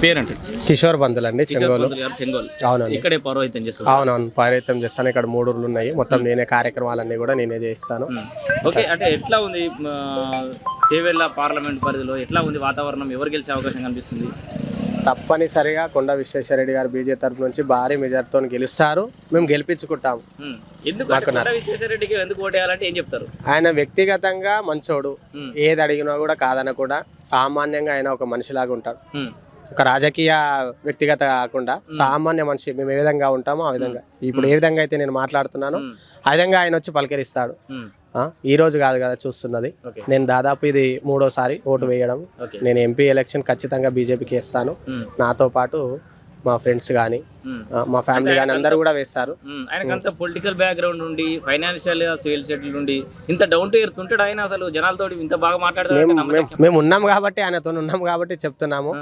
పేరంటే కిషోర్ బంధులు అండి, చెంగోలు. చెంగోలు. అవునండి, ఇక్కడే పౌరోహిత్యం చేస్తారు. అవునవును, పౌరోహిత్యం చేస్తాను. ఇక్కడ 3 ఊర్లు ఉన్నాయి. మొత్తం నేనే కార్యక్రమాలన్నీ కూడా నేనే చేస్తాను. ఓకే, అంటే ఎట్లా ఉంది చేవెళ్ళ పార్లమెంట్ పరిధిలో ఎట్లా ఉంది వాతావరణం? ఎవరు గెలిచే అవకాశం కనిపిస్తుంది? తప్పనిసరిగా కొండ విశ్వేశ్వరరెడ్డి గారు బీజేపీ తరఫు నుంచి భారీ మెజార్టీతో గెలుస్తారు. మేము గెలిపించుకుంటాము. ఎందుకు కొండ విశ్వేశ్వరరెడ్డికి ఎందుకు ఓటేయాలంటే ఏం చెప్తారు? ఆయన వ్యక్తిగతంగా మంచోడు, ఏది అడిగినా కూడా కాదనకుండా సామాన్యంగా ఆయన ఒక మనిషిలాగా ఉంటాడు. ఒక రాజకీయ వ్యక్తిగత కాకుండా సామాన్య మనిషి. మేము ఏ విధంగా ఉంటామో ఆ విధంగా, ఇప్పుడు ఏ విధంగా అయితే నేను మాట్లాడుతున్నానో ఆ విధంగా ఆయన వచ్చి పలకరిస్తాడు. ఈ రోజు కాదు కదా చూస్తున్నది, నేను దాదాపు ఇది 3వసారి ఓటు వేయడం. నేను ఎంపీ ఎలక్షన్ ఖచ్చితంగా బీజేపీకి వేస్తాను. నాతో పాటు మా ఫ్రెండ్స్ కానీ మా ఫ్యామిలీ కానీ అందరూ కూడా వేస్తారు. ఆయనకంత పొలిటికల్ బ్యాక్గ్రౌండ్ నుండి ఫైనాన్షియల్ సేల్ సెటిల్ నుండి ఇంత డౌన్ టు ఎర్త్ ఉంటాడు ఆయన. అసలు జనాలతో ఇంత బాగా మాట్లాడతాడు. మేము ఉన్నాం కాబట్టి, ఆయనతో ఉన్నాం కాబట్టి చెప్తున్నాము.